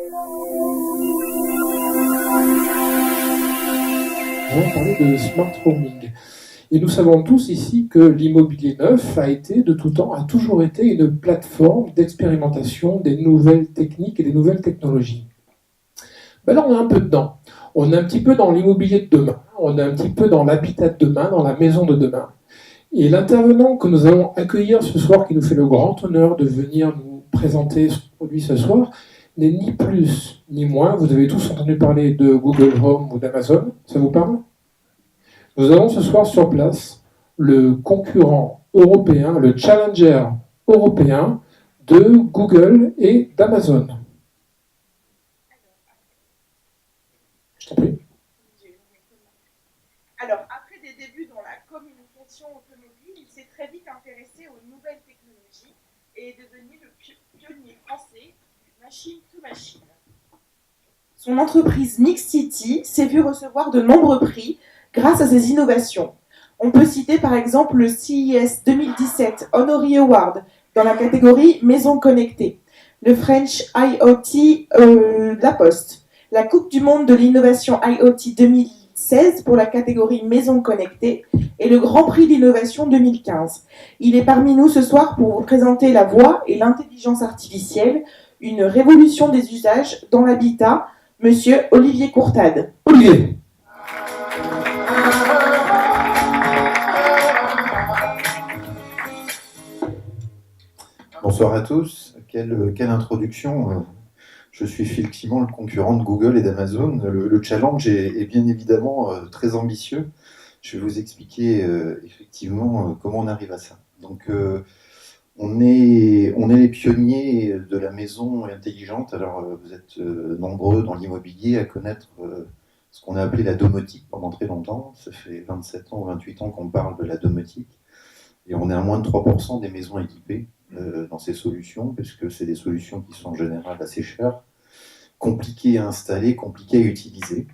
Nous allons parler de smart roaming. Et nous savons tous ici que l'immobilier neuf a été, de tout temps, a toujours été une plateforme d'expérimentation des nouvelles techniques et des nouvelles technologies. Ben là, on est un peu dedans. On est un petit peu dans l'immobilier de demain. On est un petit peu dans l'habitat de demain, dans la maison de demain. Et l'intervenant que nous allons accueillir ce soir, qui nous fait le grand honneur de venir nous présenter ce produit ce soir, n'est ni plus ni moins. Vous avez tous entendu parler de Google Home ou d'Amazon. Ça vous parle ? Nous avons ce soir sur place le concurrent européen, le challenger européen de Google et d'Amazon. Je t'en prie. Alors, après des débuts dans la communication automobile, il s'est très vite intéressé aux nouvelles technologies et est devenu le pionnier français du machine-to-machine. Son entreprise Nexity s'est vue recevoir de nombreux prix grâce à ses innovations. On peut citer par exemple le CES 2017 Honoré Award dans la catégorie Maison connectée, le French IoT de la Poste, la Coupe du Monde de l'innovation IoT 2016 pour la catégorie Maison connectée et le Grand Prix d'innovation 2015. Il est parmi nous ce soir pour vous présenter la voix et l'intelligence artificielle, une révolution des usages dans l'habitat, Monsieur Olivier Courtade. Olivier. Bonsoir à tous. Quelle introduction. Je suis effectivement le concurrent de Google et d'Amazon. Le challenge est bien évidemment très ambitieux. Je vais vous expliquer effectivement comment on arrive à ça. Donc, on est les pionniers de la maison intelligente. Alors, vous êtes nombreux dans l'immobilier à connaître ce qu'on a appelé la domotique pendant très longtemps. Ça fait 27 ans ou 28 ans qu'on parle de la domotique. Et on est à moins de 3% des maisons équipées dans ces solutions, puisque c'est des solutions qui sont en général assez chères, compliquées à installer, compliquées à utiliser.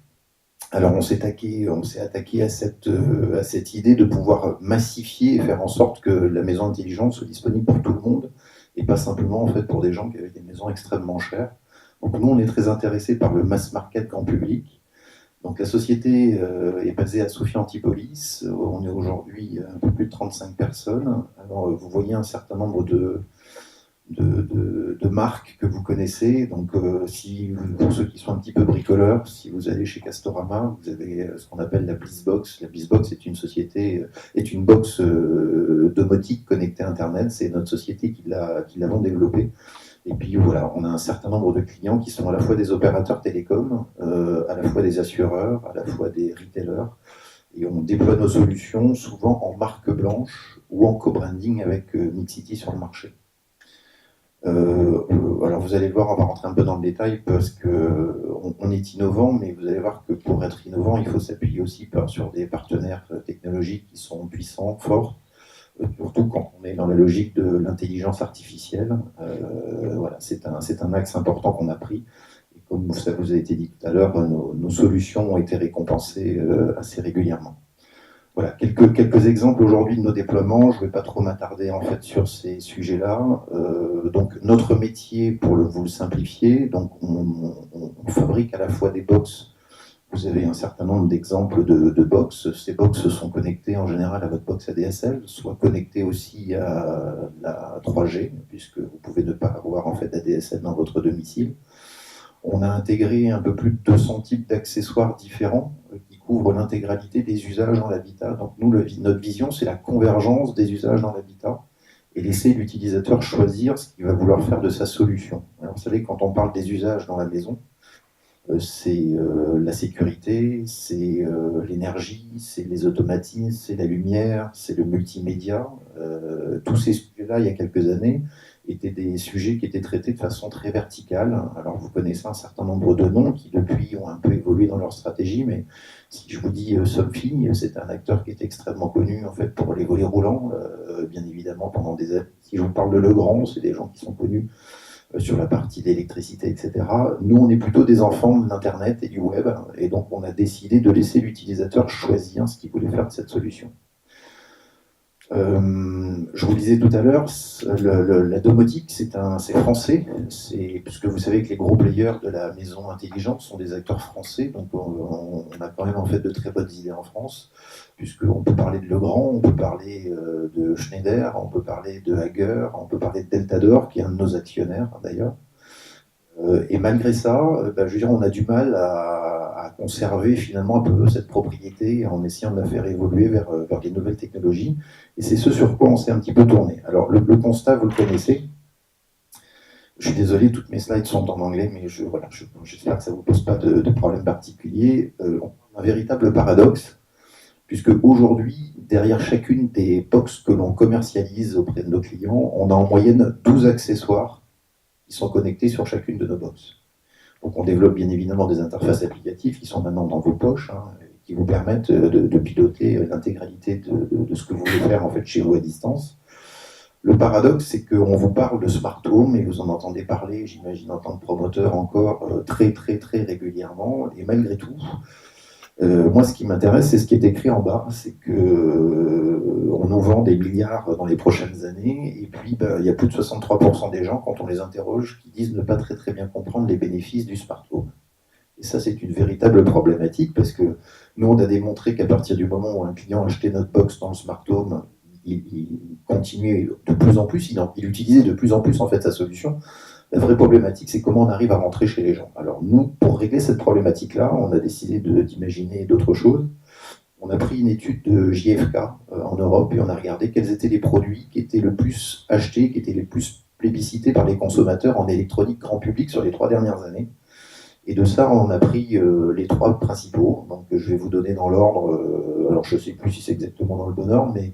Alors on s'est attaqué à cette idée de pouvoir massifier et faire en sorte que la maison intelligente soit disponible pour tout le monde, et pas simplement en fait pour des gens qui avaient des maisons extrêmement chères. Donc nous on est très intéressés par le mass market grand public. Donc la société est basée à Sophia Antipolis. On est aujourd'hui un peu plus de 35 personnes. Alors vous voyez un certain nombre de marques que vous connaissez. Donc pour ceux qui sont un petit peu bricoleurs, si vous allez chez Castorama, vous avez ce qu'on appelle la Blissbox. La Blissbox est une box domotique connectée à Internet. C'est notre société qui l'avons développée. Et puis voilà, on a un certain nombre de clients qui sont à la fois des opérateurs télécoms, à la fois des assureurs, à la fois des retailers. Et on déploie nos solutions souvent en marque blanche ou en co-branding avec Nexity sur le marché. Alors vous allez voir, on va rentrer un peu dans le détail parce qu'on est innovant, mais vous allez voir que pour être innovant, il faut s'appuyer aussi sur des partenaires technologiques qui sont puissants, forts. Surtout quand on est dans la logique de l'intelligence artificielle. Voilà, c'est un axe important qu'on a pris. Et comme ça vous a été dit tout à l'heure, nos solutions ont été récompensées assez régulièrement. Voilà, quelques exemples aujourd'hui de nos déploiements. Je ne vais pas trop m'attarder en fait sur ces sujets-là. Donc notre métier, pour vous le simplifier, donc on fabrique à la fois des box. Vous avez un certain nombre d'exemples de box. Ces box sont connectées en général à votre box ADSL, soit connectées aussi à la 3G, puisque vous pouvez ne pas avoir en fait ADSL dans votre domicile. On a intégré un peu plus de 200 types d'accessoires différents qui couvrent l'intégralité des usages dans l'habitat. Donc nous, notre vision, c'est la convergence des usages dans l'habitat et laisser l'utilisateur choisir ce qu'il va vouloir faire de sa solution. Alors, vous savez, quand on parle des usages dans la maison, c'est la sécurité, c'est l'énergie, c'est les automatismes, c'est la lumière, c'est le multimédia. Tous ces sujets-là, il y a quelques années, étaient des sujets qui étaient traités de façon très verticale. Alors vous connaissez un certain nombre de noms qui depuis ont un peu évolué dans leur stratégie, mais si je vous dis Somfy, c'est un acteur qui est extrêmement connu en fait pour les volets roulants, bien évidemment pendant des années. Si je vous parle de Legrand, c'est des gens qui sont connus sur la partie d'électricité, etc. Nous, on est plutôt des enfants de l'Internet et du web, et donc on a décidé de laisser l'utilisateur choisir ce qu'il voulait faire de cette solution. Je vous disais tout à l'heure, la domotique, c'est français, puisque vous savez que les gros players de la maison intelligente sont des acteurs français, donc on a quand même en fait de très bonnes idées en France, puisqu'on peut parler de Legrand, on peut parler de Schneider, on peut parler de Hager, on peut parler de Deltador, qui est un de nos actionnaires d'ailleurs. Et malgré ça, je veux dire, on a du mal à conserver finalement un peu cette propriété en essayant de la faire évoluer vers des nouvelles technologies. Et c'est ce sur quoi on s'est un petit peu tourné. Alors le constat, vous le connaissez. Je suis désolé, toutes mes slides sont en anglais, mais j'espère que ça ne vous pose pas de problème particulier. On a un véritable paradoxe, puisque aujourd'hui, derrière chacune des box que l'on commercialise auprès de nos clients, on a en moyenne 12 accessoires qui sont connectés sur chacune de nos box. Donc on développe bien évidemment des interfaces applicatives qui sont maintenant dans vos poches, qui vous permettent de piloter l'intégralité de ce que vous voulez faire en fait chez vous à distance. Le paradoxe, c'est qu'on vous parle de smart home et vous en entendez parler, j'imagine en tant que promoteur encore, très très très régulièrement. Et malgré tout, moi ce qui m'intéresse, c'est ce qui est écrit en bas, c'est qu'on nous vend des milliards dans les prochaines années, et puis il y a plus de 63% des gens, quand on les interroge, qui disent ne pas très très bien comprendre les bénéfices du smart home. Et ça, c'est une véritable problématique, parce que nous, on a démontré qu'à partir du moment où un client achetait notre box dans le smart home, il continuait de plus en plus, il utilisait de plus en plus en fait sa solution. La vraie problématique, c'est comment on arrive à rentrer chez les gens. Alors nous, pour régler cette problématique-là, on a décidé d'imaginer d'autres choses. On a pris une étude de JFK en Europe et on a regardé quels étaient les produits qui étaient le plus achetés, qui étaient les plus plébiscités par les consommateurs en électronique grand public sur les 3 dernières années. Et de ça, on a pris les 3 principaux. Donc je vais vous donner dans l'ordre, alors je ne sais plus si c'est exactement dans le bon ordre, mais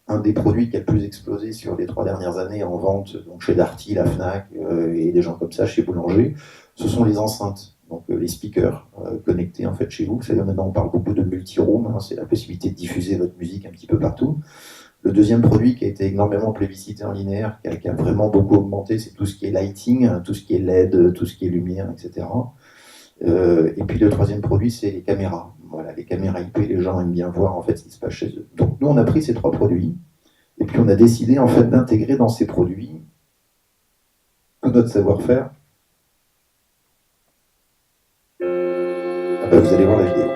un des produits qui a le plus explosé sur les 3 dernières années en vente, donc chez Darty, la Fnac et des gens comme ça, chez Boulanger, ce sont les enceintes, donc les speakers connectés en fait chez vous. Vous savez, maintenant on parle beaucoup de multi-room, c'est la possibilité de diffuser votre musique un petit peu partout. Le deuxième produit qui a été énormément plébiscité en linéaire, qui a vraiment beaucoup augmenté, c'est tout ce qui est lighting, tout ce qui est LED, tout ce qui est lumière, etc. Et puis le troisième produit, c'est les caméras. Voilà, les caméras IP, les gens aiment bien voir en fait ce qui se passe chez eux. Donc nous, on a pris ces 3 produits, et puis on a décidé en fait d'intégrer dans ces produits tout notre savoir-faire. Vous allez voir la vidéo.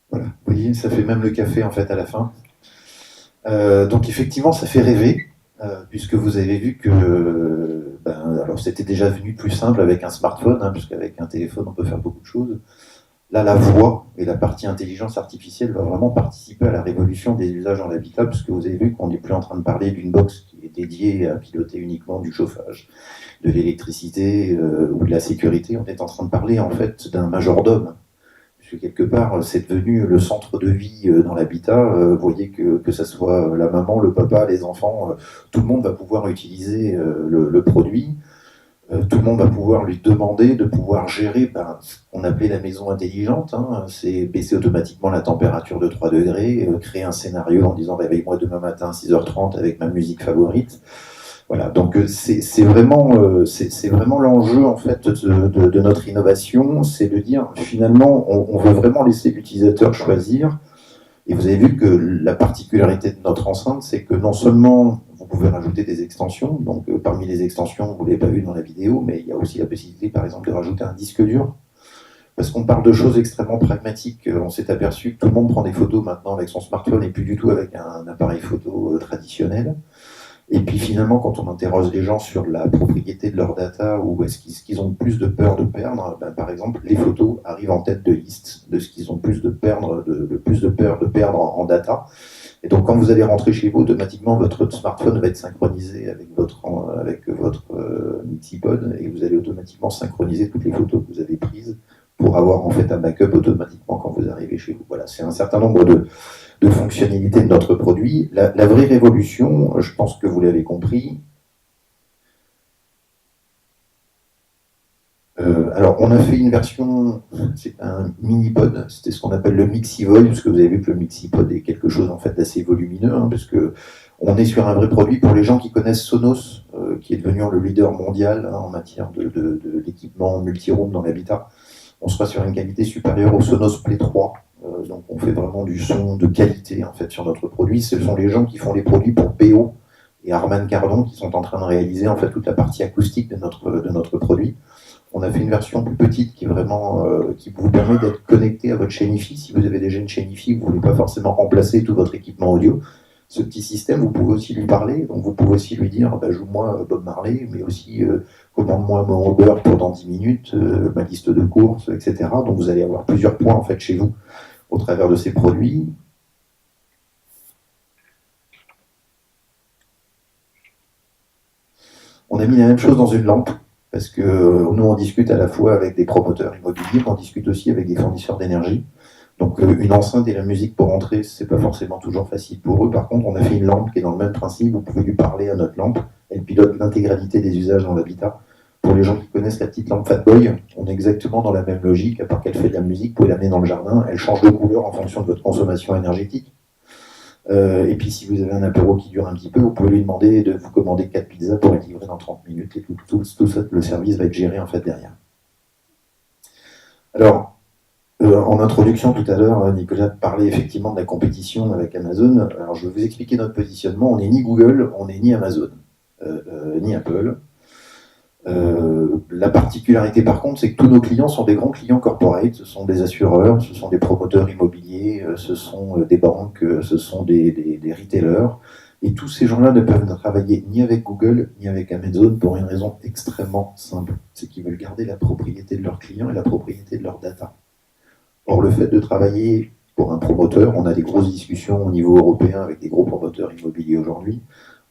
Voilà, vous voyez, ça fait même le café en fait à la fin. Donc effectivement, ça fait rêver, puisque vous avez vu que alors c'était déjà venu plus simple avec un smartphone, hein, puisqu'avec un téléphone on peut faire beaucoup de choses. Là, la voix et la partie intelligence artificielle va vraiment participer à la révolution des usages dans l'habitat, puisque vous avez vu qu'on n'est plus en train de parler d'une box qui est dédiée à piloter uniquement du chauffage, de l'électricité ou de la sécurité. On est en train de parler en fait d'un majordome, puisque quelque part c'est devenu le centre de vie dans l'habitat. Vous voyez que ce soit la maman, le papa, les enfants, tout le monde va pouvoir utiliser le produit. Tout le monde va pouvoir lui demander de pouvoir gérer ce qu'on appelait la maison intelligente, hein. C'est baisser automatiquement la température de 3 degrés, créer un scénario en disant réveille-moi demain matin à 6h30 avec ma musique favorite. Voilà, donc c'est vraiment l'enjeu en fait de notre innovation, c'est de dire finalement on veut vraiment laisser l'utilisateur choisir. Et vous avez vu que la particularité de notre enceinte, c'est que non seulement vous pouvez rajouter des extensions, donc parmi les extensions, vous ne l'avez pas vu dans la vidéo, mais il y a aussi la possibilité par exemple de rajouter un disque dur, parce qu'on parle de choses extrêmement pragmatiques. On s'est aperçu que tout le monde prend des photos maintenant avec son smartphone et plus du tout avec un appareil photo traditionnel. Et puis finalement, quand on interroge les gens sur la propriété de leur data ou est-ce qu'ils ont plus de peur de perdre, par exemple, les photos arrivent en tête de liste de ce qu'ils ont plus de peur de perdre en data. Et donc, quand vous allez rentrer chez vous, automatiquement, votre smartphone va être synchronisé avec votre Mixipod et vous allez automatiquement synchroniser toutes les photos que vous avez prises pour avoir en fait un backup automatiquement quand vous arrivez chez vous. Voilà, c'est un certain nombre de fonctionnalités de notre produit. La vraie révolution, je pense que vous l'avez compris. Alors, on a fait une version, c'est un mini-pod, c'était ce qu'on appelle le Mixivol, parce que vous avez vu que le Mixipod est quelque chose en fait d'assez volumineux, hein, parce que on est sur un vrai produit pour les gens qui connaissent Sonos, qui est devenu le leader mondial en matière de l'équipement multi-room dans l'habitat. On sera sur une qualité supérieure au Sonos Play 3. Donc on fait vraiment du son de qualité en fait sur notre produit. Ce sont les gens qui font les produits pour PO et Harman Kardon qui sont en train de réaliser en fait toute la partie acoustique de notre produit. On a fait une version plus petite qui est vraiment qui vous permet d'être connecté à votre chaîne Hi-Fi. Si vous avez déjà une chaîne Hi-Fi, vous ne voulez pas forcément remplacer tout votre équipement audio. Ce petit système, vous pouvez aussi lui parler. Donc vous pouvez aussi lui dire joue-moi Bob Marley, mais aussi commande-moi mon Uber pour dans 10 minutes, ma liste de courses, etc. Donc vous allez avoir plusieurs points en fait chez vous au travers de ces produits. On a mis la même chose dans une lampe, parce que nous on discute à la fois avec des promoteurs immobiliers, mais on discute aussi avec des fournisseurs d'énergie. Donc une enceinte et la musique pour entrer, c'est pas forcément toujours facile pour eux. Par contre, on a fait une lampe qui est dans le même principe, vous pouvez lui parler à notre lampe, elle pilote l'intégralité des usages dans l'habitat. Pour les gens qui connaissent la petite lampe Fatboy, on est exactement dans la même logique, à part qu'elle fait de la musique, vous pouvez l'amener dans le jardin, elle change de couleur en fonction de votre consommation énergétique. Et puis si vous avez un apéro qui dure un petit peu, vous pouvez lui demander de vous commander 4 pizzas pour être livré dans 30 minutes, et tout ça, le service va être géré en fait derrière. Alors, en introduction tout à l'heure, Nicolas parlait effectivement de la compétition avec Amazon. Alors, je vais vous expliquer notre positionnement. On n'est ni Google, on n'est ni Amazon, ni Apple. La particularité par contre, c'est que tous nos clients sont des grands clients corporate, ce sont des assureurs, ce sont des promoteurs immobiliers, ce sont des banques, ce sont des retailers. Et tous ces gens-là ne peuvent travailler ni avec Google ni avec Amazon pour une raison extrêmement simple. C'est qu'ils veulent garder la propriété de leurs clients et la propriété de leurs data. Or, le fait de travailler pour un promoteur, on a des grosses discussions au niveau européen avec des gros promoteurs immobiliers aujourd'hui.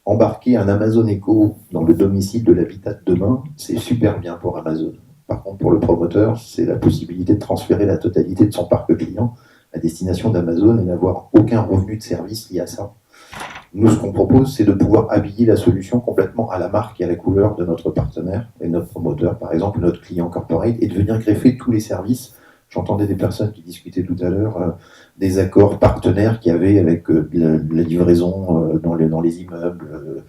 Embarquer un Amazon Echo dans le domicile de l'habitat de demain, c'est super bien pour Amazon. Par contre, pour le promoteur, c'est la possibilité de transférer la totalité de son parc client à destination d'Amazon et n'avoir aucun revenu de service lié à ça. Nous, ce qu'on propose, c'est de pouvoir habiller la solution complètement à la marque et à la couleur de notre partenaire et notre promoteur, par exemple notre client corporate, et de venir greffer tous les services. J'entendais des personnes qui discutaient tout à l'heure des accords partenaires qu'il y avait avec la livraison dans les immeubles,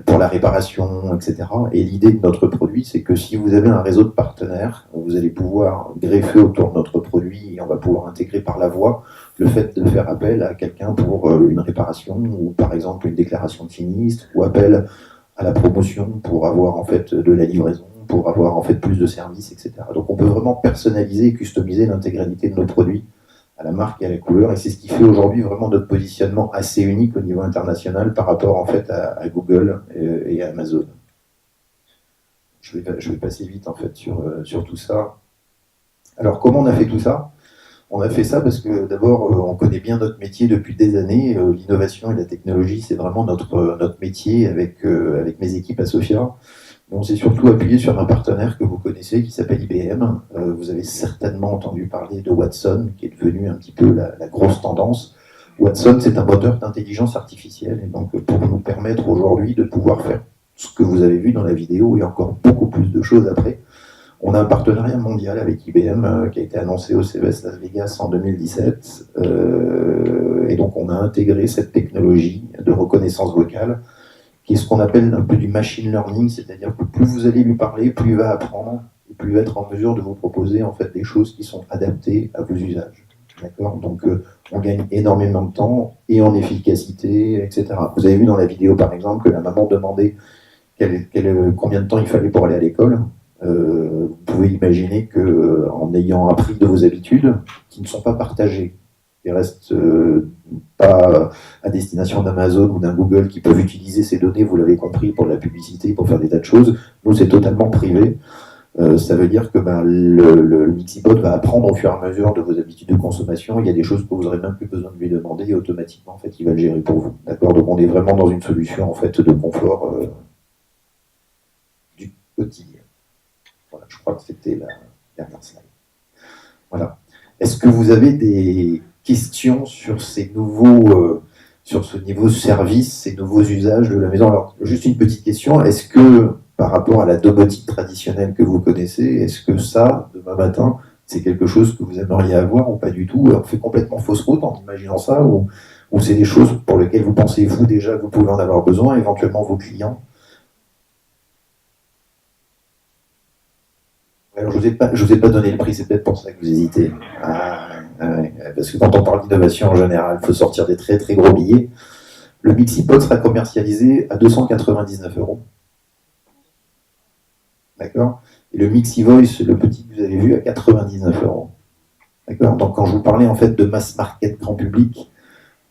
pour la réparation, etc. Et l'idée de notre produit, c'est que si vous avez un réseau de partenaires, vous allez pouvoir greffer autour de notre produit et on va pouvoir intégrer par la voix le fait de faire appel à quelqu'un pour une réparation ou par exemple une déclaration de sinistre ou appel à la promotion pour avoir en fait de la livraison, pour avoir en fait plus de services, etc. Donc on peut vraiment personnaliser et customiser l'intégralité de nos produits à la marque et à la couleur, et c'est ce qui fait aujourd'hui vraiment notre positionnement assez unique au niveau international par rapport en fait à Google et à Amazon. Je vais passer vite en fait sur tout ça. Alors comment on a fait tout ça? On a fait ça parce que d'abord on connaît bien notre métier depuis des années, l'innovation et la technologie c'est vraiment notre métier avec mes équipes à Sofia. On s'est surtout appuyé sur un partenaire que vous connaissez qui s'appelle IBM. Vous avez certainement entendu parler de Watson, qui est devenu un petit peu la grosse tendance. Watson, c'est un moteur d'intelligence artificielle, et donc pour nous permettre aujourd'hui de pouvoir faire ce que vous avez vu dans la vidéo et encore beaucoup plus de choses après. On a un partenariat mondial avec IBM qui a été annoncé au CES Las Vegas en 2017. Et donc on a intégré cette technologie de reconnaissance vocale qui est ce qu'on appelle un peu du machine learning, c'est-à-dire que plus vous allez lui parler, plus il va apprendre, et plus il va être en mesure de vous proposer en fait des choses qui sont adaptées à vos usages. D'accord ? Donc on gagne énormément de temps et en efficacité, etc. Vous avez vu dans la vidéo par exemple que la maman demandait combien de temps il fallait pour aller à l'école. Vous pouvez imaginer qu'en ayant appris de vos habitudes, qui ne sont pas partagées, qui restent pas à destination d'Amazon ou d'un Google qui peuvent utiliser ces données, vous l'avez compris, pour la publicité, pour faire des tas de choses. Nous, c'est totalement privé. Ça veut dire que le Mixibot va apprendre au fur et à mesure de vos habitudes de consommation. Il y a des choses que vous n'aurez même plus besoin de lui demander et automatiquement, en fait, il va le gérer pour vous. D'accord ? Donc, on est vraiment dans une solution en fait de confort du quotidien. Voilà, je crois que c'était la dernière slide. Voilà. Est-ce que vous avez des questions sur ces nouveaux, sur ce niveau service, ces nouveaux usages de la maison? Alors, juste une petite question. Est-ce que, par rapport à la domotique traditionnelle que vous connaissez, est-ce que ça, demain matin, c'est quelque chose que vous aimeriez avoir ou pas du tout? On fait complètement fausse route en imaginant ça, ou c'est des choses pour lesquelles vous pensez, vous, déjà, que vous pouvez en avoir besoin, éventuellement vos clients? Alors, je vous ai pas donné le prix, c'est peut-être pour ça que vous hésitez. Parce que quand on parle d'innovation en général, il faut sortir des très très gros billets. Le Mixipod sera commercialisé à 299 €. D'accord ? Et le Mixivoice, le petit que vous avez vu, à 99 €. D'accord ? Donc quand je vous parlais en fait de mass market grand public,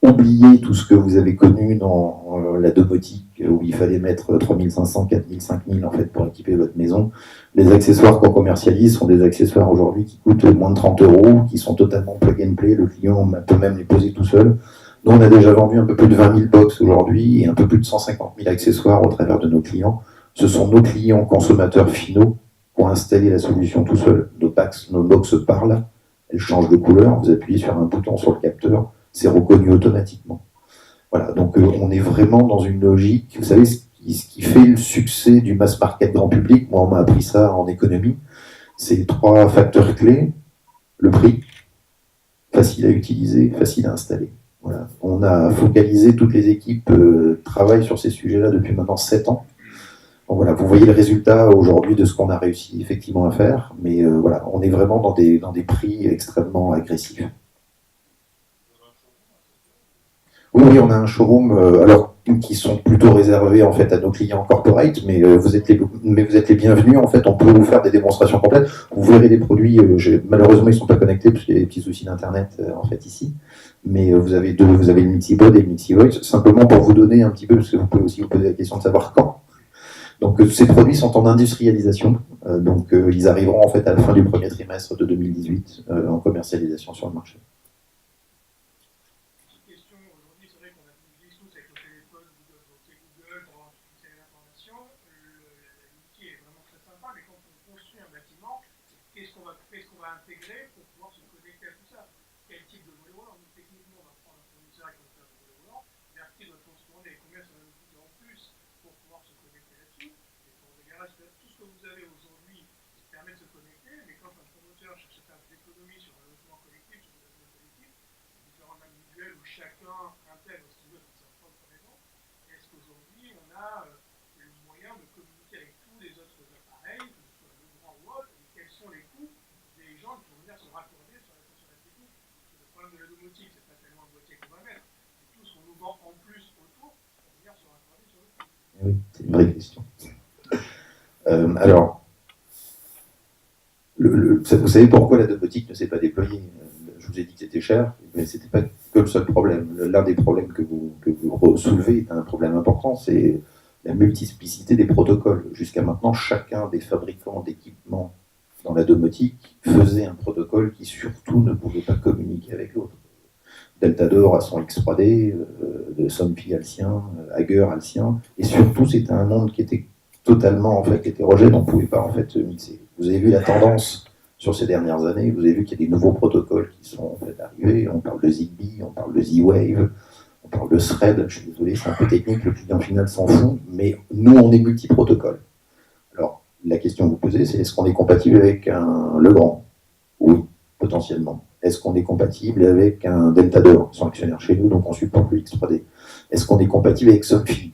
oubliez tout ce que vous avez connu dans la domotique où il fallait mettre 3500, 4000, 5000 en fait pour équiper votre maison. Les accessoires qu'on commercialise sont des accessoires aujourd'hui qui coûtent moins de 30 €, qui sont totalement plug and play. Le client peut même les poser tout seul. Nous, on a déjà vendu un peu plus de 20 000 box aujourd'hui et un peu plus de 150 000 accessoires au travers de nos clients. Ce sont nos clients consommateurs finaux qui ont installé la solution tout seul. Nos box parlent, elles changent de couleur. Vous appuyez sur un bouton sur le capteur, c'est reconnu automatiquement. Voilà, donc on est vraiment dans une logique. Vous savez, ce qui fait le succès du mass market grand public, moi on m'a appris ça en économie, c'est 3 facteurs clés. Le prix, facile à utiliser, facile à installer. Voilà. On a focalisé, toutes les équipes travaillent sur ces sujets-là depuis maintenant 7 ans. Donc voilà, vous voyez le résultat aujourd'hui de ce qu'on a réussi effectivement à faire, mais voilà, on est vraiment dans des prix extrêmement agressifs. Oui, on a un showroom, alors qui sont plutôt réservés en fait à nos clients corporate, mais vous êtes les bienvenus. En fait, on peut vous faire des démonstrations complètes. Vous verrez des produits. Malheureusement, ils sont pas connectés parce qu'il y a des petits soucis d'internet en fait ici. Mais vous avez le MixiPod et le MixiVoice, simplement pour vous donner un petit peu, parce que vous pouvez aussi vous poser la question de savoir quand. Donc ces produits sont en industrialisation, donc ils arriveront en fait à la fin du premier trimestre de 2018 en commercialisation sur le marché. Oui, c'est une vraie question. Alors, vous savez pourquoi la domotique ne s'est pas déployée? Je vous ai dit que c'était cher, mais ce n'était pas que le seul problème. L'un des problèmes que vous soulevez est un problème important, c'est la multiplicité des protocoles. Jusqu'à maintenant, chacun des fabricants d'équipements dans la domotique faisait un protocole qui surtout ne pouvait pas communiquer avec l'autre. Deltador a son X3D, Somfy a le sien, Hager a le sien, et surtout c'était un monde qui était totalement en fait hétérogène, on ne pouvait pas en fait mixer. Vous avez vu la tendance sur ces dernières années, vous avez vu qu'il y a des nouveaux protocoles qui sont en fait arrivés, on parle de Zigbee, on parle de Z-Wave, on parle de Thread, je suis désolé, c'est un peu technique, le client final s'en fout, mais nous on est multi-protocole. Alors la question que vous posez, c'est est-ce qu'on est compatible avec un Legrand? Oui, potentiellement. Est-ce qu'on est compatible avec un Deltador, son actionnaire chez nous, donc on supporte le X3D? Est-ce qu'on est compatible avec Somfy?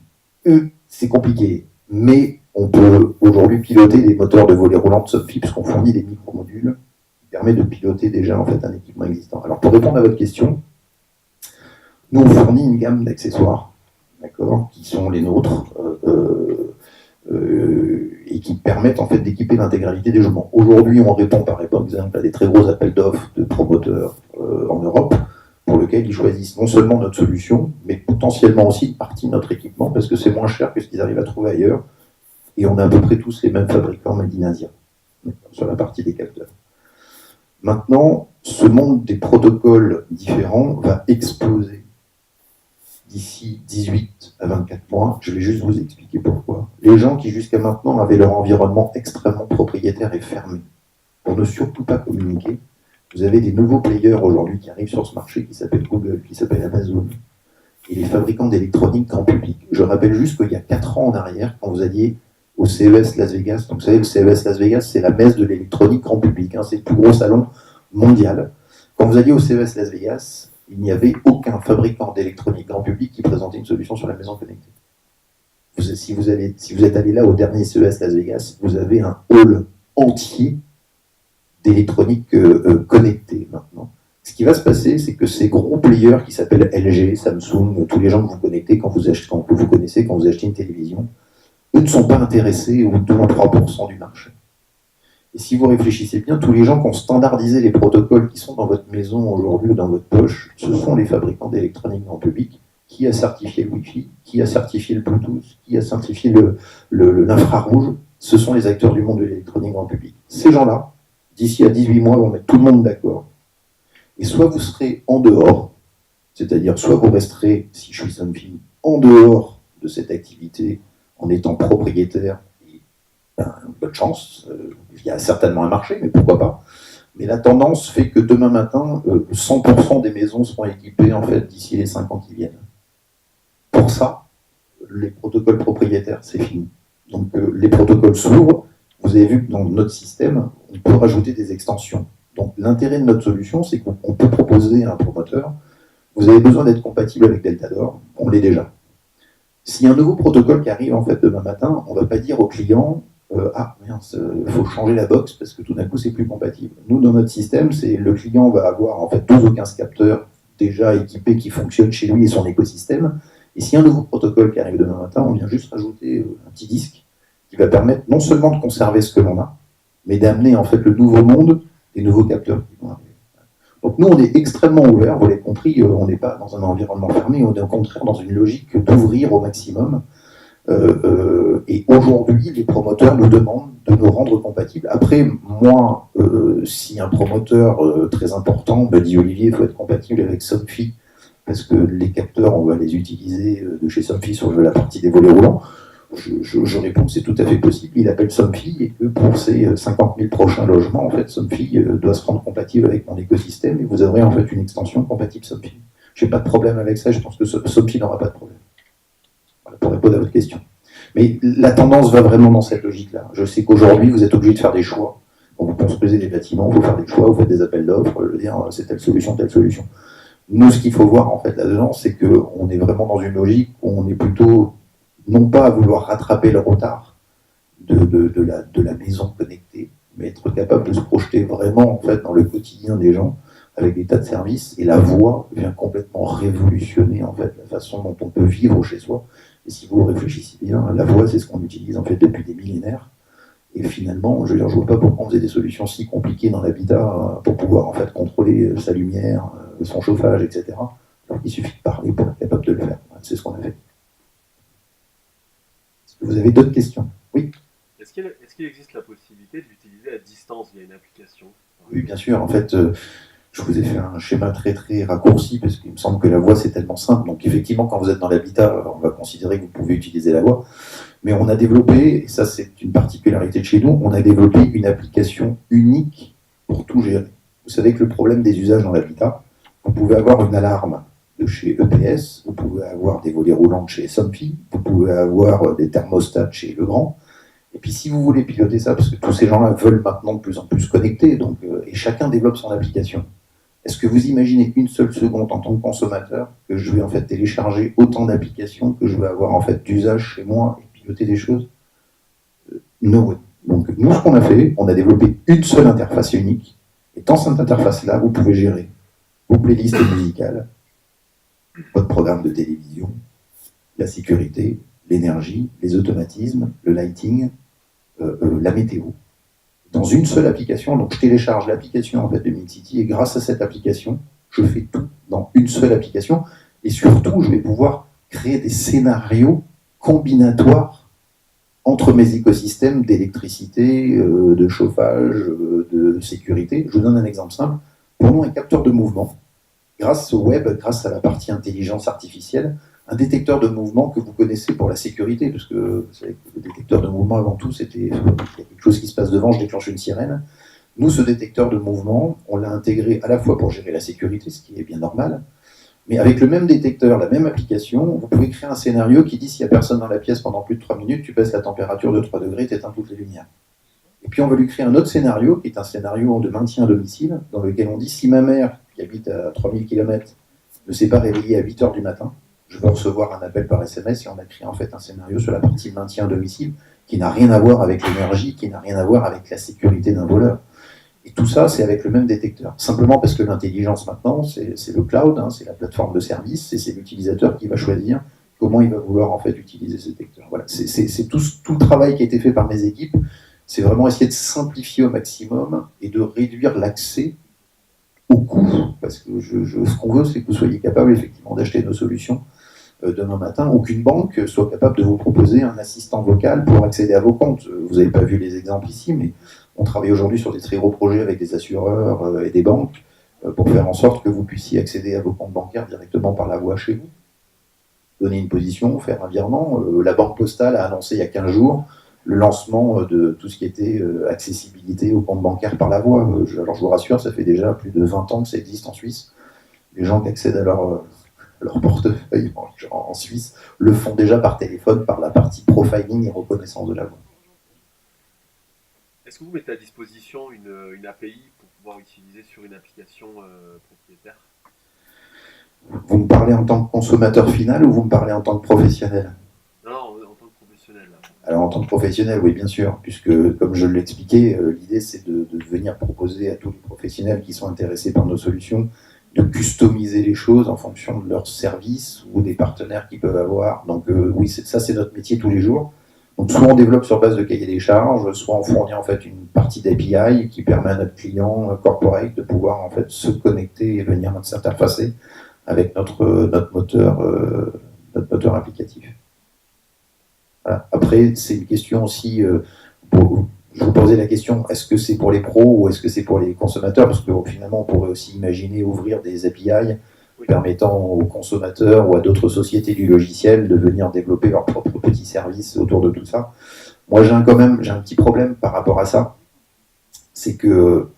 C'est compliqué, mais on peut aujourd'hui piloter des moteurs de volée roulant de Somfy, puisqu'on fournit des micromodules qui permettent de piloter déjà en fait un équipement existant. Alors pour répondre à votre question, nous on fournit une gamme d'accessoires, d'accord, qui sont les nôtres, et qui permettent en fait d'équiper l'intégralité des jugements. Aujourd'hui, on répond par exemple à des très gros appels d'offres de promoteurs en Europe, pour lesquels ils choisissent non seulement notre solution, mais potentiellement aussi une partie de notre équipement, parce que c'est moins cher que ce qu'ils arrivent à trouver ailleurs, et on a à peu près tous les mêmes fabricants made in Asia, sur la partie des capteurs. Maintenant, ce monde des protocoles différents va exploser d'ici 18 à 24 mois, je vais juste vous expliquer pourquoi. Les gens qui jusqu'à maintenant avaient leur environnement extrêmement propriétaire et fermé, pour ne surtout pas communiquer, vous avez des nouveaux players aujourd'hui qui arrivent sur ce marché qui s'appellent Google, qui s'appellent Amazon, et les fabricants d'électronique grand public. Je rappelle juste qu'il y a 4 ans en arrière, quand vous alliez au CES Las Vegas, donc vous savez, le CES Las Vegas, c'est la messe de l'électronique grand public, hein, c'est le plus gros salon mondial. Quand vous alliez au CES Las Vegas, il n'y avait aucun fabricant d'électronique grand public qui présentait une solution sur la maison connectée. Si vous êtes allé là au dernier CES Las Vegas, vous avez un hall entier d'électronique connectée maintenant. Ce qui va se passer, c'est que ces gros players qui s'appellent LG, Samsung, tous les gens que vous connectez quand vous achetez une télévision, eux ne sont pas intéressés aux 2 ou 3% du marché. Et si vous réfléchissez bien, tous les gens qui ont standardisé les protocoles qui sont dans votre maison aujourd'hui ou dans votre poche, ce sont les fabricants d'électronique grand public. Qui a certifié le Wi-Fi, qui a certifié le Bluetooth, qui a certifié l'infrarouge, ce sont les acteurs du monde de l'électronique grand public. Ces gens-là, d'ici à 18 mois, vont mettre tout le monde d'accord. Et soit vous serez en dehors, c'est-à-dire soit vous resterez, si je suis Somfy, en dehors de cette activité en étant propriétaire, et bonne chance, il y a certainement un marché, mais pourquoi pas. Mais la tendance fait que demain matin, 100% des maisons seront équipées en fait d'ici les 5 ans qui viennent. Pour ça, les protocoles propriétaires, c'est fini. Donc les protocoles s'ouvrent. Vous avez vu que dans notre système, on peut rajouter des extensions. Donc l'intérêt de notre solution, c'est qu'on peut proposer à un promoteur, vous avez besoin d'être compatible avec Deltador, on l'est déjà. S'il y a un nouveau protocole qui arrive en fait demain matin, on ne va pas dire au client ah mince, il faut changer la box parce que tout d'un coup c'est plus compatible. Nous dans notre système, c'est le client va avoir en fait 12 ou 15 capteurs déjà équipés qui fonctionnent chez lui et son écosystème. Et s'il y a un nouveau protocole qui arrive demain matin, on vient juste rajouter un petit disque qui va permettre non seulement de conserver ce que l'on a, mais d'amener en fait le nouveau monde des nouveaux capteurs qui vont arriver. Donc nous, on est extrêmement ouverts, vous l'avez compris, on n'est pas dans un environnement fermé, on est au contraire dans une logique d'ouvrir au maximum. Et aujourd'hui, les promoteurs nous demandent de nous rendre compatibles. Après, moi, si un promoteur très important me dit Olivier, il faut être compatible avec Somfy, parce que les capteurs, on va les utiliser de chez Somfy sur la partie des volets roulants, je réponds que c'est tout à fait possible. Il appelle Somfy et que pour ces 50 000 prochains logements, en fait, Somfy doit se rendre compatible avec mon écosystème et vous aurez en fait une extension compatible Somfy. Je n'ai pas de problème avec ça, je pense que Somfy n'aura pas de problème. Voilà, pour répondre à votre question. Mais la tendance va vraiment dans cette logique-là. Je sais qu'aujourd'hui, vous êtes obligé de faire des choix. Quand vous construisez des bâtiments, il faut faire des choix, vous faites des appels d'offres, dire c'est telle solution, telle solution. Nous, ce qu'il faut voir en fait là-dedans, c'est qu'on est vraiment dans une logique où on est plutôt non pas à vouloir rattraper le retard de la maison connectée, mais être capable de se projeter vraiment en fait dans le quotidien des gens avec des tas de services. Et la voix vient complètement révolutionner en fait la façon dont on peut vivre chez soi. Et si vous réfléchissez bien, la voix c'est ce qu'on utilise en fait depuis des millénaires. Et finalement, je ne vois pas pourquoi on faisait des solutions si compliquées dans l'habitat pour pouvoir en fait contrôler sa lumière, son chauffage, etc. Alors qu'il suffit de parler pour être capable de le faire. C'est ce qu'on a fait. Est-ce que vous avez d'autres questions? Oui. Est-ce qu'il existe la possibilité de l'utiliser à distance via une application? Oui, bien sûr. En fait, je vous ai fait un schéma très très raccourci parce qu'il me semble que la voix c'est tellement simple. Donc effectivement, quand vous êtes dans l'habitat, on va considérer que vous pouvez utiliser la voix. Mais on a développé, et ça c'est une particularité de chez nous, on a développé une application unique pour tout gérer. Vous savez que le problème des usages dans l'habitat, vous pouvez avoir une alarme de chez EPS, vous pouvez avoir des volets roulants de chez Somfy, vous pouvez avoir des thermostats chez Legrand. Et puis si vous voulez piloter ça, parce que tous ces gens-là veulent maintenant de plus en plus se connecter, donc, et chacun développe son application. Est-ce que vous imaginez une seule seconde en tant que consommateur que je vais en fait télécharger autant d'applications que je vais avoir en fait d'usage chez moi et piloter des choses? No. Donc nous, ce qu'on a fait, on a développé une seule interface unique. Et dans cette interface-là, vous pouvez gérer vos playlists musicales, votre programme de télévision, la sécurité, l'énergie, les automatismes, le lighting, la météo. Dans une seule application, donc je télécharge l'application en fait, de MidCity et grâce à cette application, je fais tout dans une seule application et surtout, je vais pouvoir créer des scénarios combinatoires entre mes écosystèmes d'électricité, de chauffage, de sécurité. Je vous donne un exemple simple. Prenons un capteur de mouvement. Grâce au web, grâce à la partie intelligence artificielle, un détecteur de mouvement que vous connaissez pour la sécurité, parce que vous savez que le détecteur de mouvement avant tout, c'était quelque chose qui se passe devant, je déclenche une sirène. Nous, ce détecteur de mouvement, on l'a intégré à la fois pour gérer la sécurité, ce qui est bien normal, mais avec le même détecteur, la même application, vous pouvez créer un scénario qui dit s'il n'y a personne dans la pièce pendant plus de 3 minutes, tu baisses la température de 3 degrés, tu éteins toutes les lumières. Et puis on va lui créer un autre scénario, qui est un scénario de maintien à domicile, dans lequel on dit si ma mère, qui habite à 3000 km, ne s'est pas réveillée à 8h du matin, je vais recevoir un appel par SMS et on a créé en fait un scénario sur la partie maintien à domicile qui n'a rien à voir avec l'énergie, qui n'a rien à voir avec la sécurité d'un voleur. Et tout ça, c'est avec le même détecteur. Simplement parce que l'intelligence maintenant, c'est le cloud, hein, c'est la plateforme de service, et c'est l'utilisateur qui va choisir comment il va vouloir en fait utiliser ce détecteur. Voilà. C'est tout le travail qui a été fait par mes équipes, c'est vraiment essayer de simplifier au maximum et de réduire l'accès au coût, parce que ce qu'on veut, c'est que vous soyez capable effectivement d'acheter nos solutions demain matin, ou qu'une banque soit capable de vous proposer un assistant vocal pour accéder à vos comptes. Vous n'avez pas vu les exemples ici, mais on travaille aujourd'hui sur des très gros projets avec des assureurs et des banques pour faire en sorte que vous puissiez accéder à vos comptes bancaires directement par la voie chez vous. Donner une position, faire un virement. La Banque Postale a annoncé il y a 15 jours le lancement de tout ce qui était accessibilité aux comptes bancaires par la voie. Alors je vous rassure, ça fait déjà plus de 20 ans que ça existe en Suisse. Les gens qui accèdent à leur portefeuille en Suisse le font déjà par téléphone, par la partie profiling et reconnaissance de la voix. Est-ce que vous mettez à disposition une API pour pouvoir utiliser sur une application propriétaire? Vous me parlez en tant que consommateur final ou vous me parlez en tant que professionnel? Alors en tant que professionnel, oui bien sûr, puisque comme je l'expliquais, l'idée c'est de venir proposer à tous les professionnels qui sont intéressés par nos solutions de customiser les choses en fonction de leurs services ou des partenaires qu'ils peuvent avoir. Donc oui, ça c'est notre métier tous les jours. Donc soit on développe sur base de cahier des charges, soit on fournit en fait une partie d'API qui permet à notre client corporate de pouvoir en fait se connecter et venir s'interfacer avec notre moteur applicatif. Voilà. Après, c'est une question aussi, je vous posais la question, est-ce que c'est pour les pros ou est-ce que c'est pour les consommateurs? Parce que finalement, on pourrait aussi imaginer ouvrir des API permettant aux consommateurs ou à d'autres sociétés du logiciel de venir développer leurs propres petits services autour de tout ça. Moi, j'ai un petit problème par rapport à ça. C'est que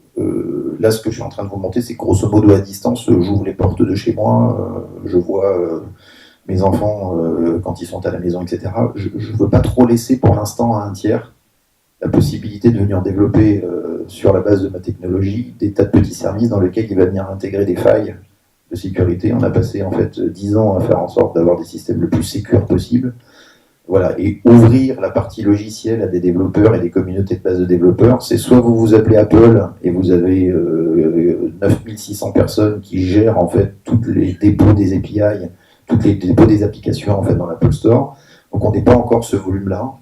là, ce que je suis en train de vous montrer, c'est grosso modo à distance, j'ouvre les portes de chez moi, je vois mes enfants quand ils sont à la maison, etc. Je ne veux pas trop laisser pour l'instant à un tiers la possibilité de venir développer sur la base de ma technologie des tas de petits services dans lesquels il va venir intégrer des failles de sécurité. On a passé en fait 10 ans à faire en sorte d'avoir des systèmes le plus sécures possible. Voilà, et ouvrir la partie logicielle à des développeurs et des communautés de base de développeurs, c'est soit vous vous appelez Apple et vous avez 9600 personnes qui gèrent en fait tous les dépôts des API, toutes les dépôts des applications en fait dans l'Apple Store. Donc on n'est pas encore ce volume-là.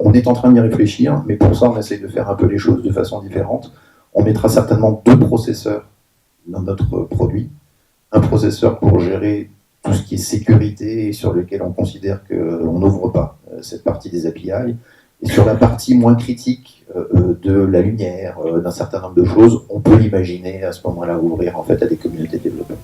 On est en train d'y réfléchir, mais pour ça on essaye de faire un peu les choses de façon différente. On mettra certainement 2 processeurs dans notre produit. Un processeur pour gérer tout ce qui est sécurité et sur lequel on considère qu'on n'ouvre pas cette partie des API. Et sur la partie moins critique de la lumière, d'un certain nombre de choses, on peut imaginer à ce moment-là ouvrir en fait à des communautés de développeurs.